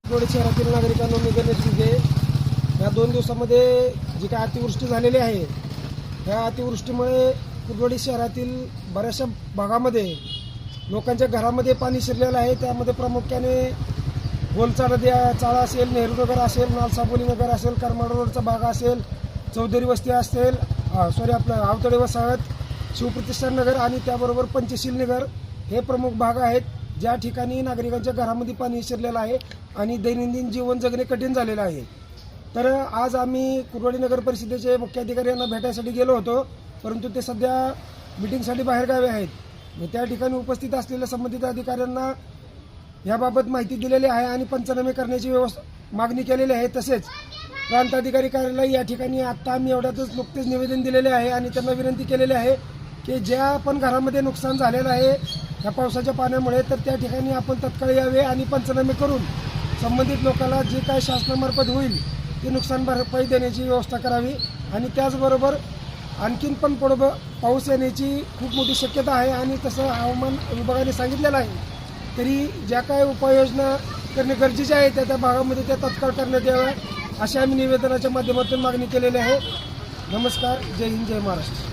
कुर्डवाडी शहरातील नागरिकांनो, मी गणेश विगे. या 2 दिवसामध्ये जी काय अतिवृष्टी झालेली आहे, या अतिवृष्टीमुळे कुर्डवाडी शहरातील बऱ्याचशा भागामध्ये लोकांच्या घरामध्ये पाणी शिरलेलं आहे. त्यामध्ये प्रामुख्याने गोलचाळा चाळा असेल, नेहरू नगर असेल, नालसापोली नगर असेल, करमाड रोडचा भाग असेल, चौधरी वस्ती असेल, आवतडे वसाहत, शिवप्रतिष्ठान नगर आणि त्याबरोबर पंचशील नगर हे प्रमुख भाग आहेत, ज्या ठिकाणी नागरिकांच्या घरामध्ये पाणी शिरलेलं आहे आणि दैनंदिन जीवन जगणे कठीण झालेलं आहे. तर आज आम्ही कुर्डवाडी नगर परिषदेचे मुख्याधिकारी यांना भेटायसाठी गेलो होतो, परंतु ते सध्या मिटिंगसाठी बाहेरगावी आहेत. त्या ठिकाणी उपस्थित असलेल्या संबंधित अधिकाऱ्यांना याबाबत माहिती दिलेली आहे आणि पंचनामे करण्याची मागणी केलेली आहे. तसेच प्रांताधिकारी कार्यालय या ठिकाणी आत्ता आम्ही एवढ्यातच नुकतेच निवेदन दिलेले आहे आणि त्यांना विनंती केलेली आहे की ज्या पण घरामध्ये नुकसान झालेलं आहे या पावसाच्या पाण्यामुळे, तर त्या ठिकाणी आपण तत्काळ यावे आणि पंचनामे करून संबंधित लोकांना जे काय शासनामार्फत होईल ते नुकसान भरपाई देण्याची व्यवस्था करावी. आणि त्याचबरोबर आणखीन पण पुढं पाऊस येण्याची खूप मोठी शक्यता आहे आणि तसं हवामान विभागाने सांगितलेलं आहे. तरी ज्या काय उपाययोजना करणे गरजेचे आहे त्या भागामध्ये त्या तत्काळ करण्यात याव्या, अशा आम्ही निवेदनाच्या माध्यमातून मागणी केलेली आहे. नमस्कार. जय हिंद, जय महाराष्ट्र.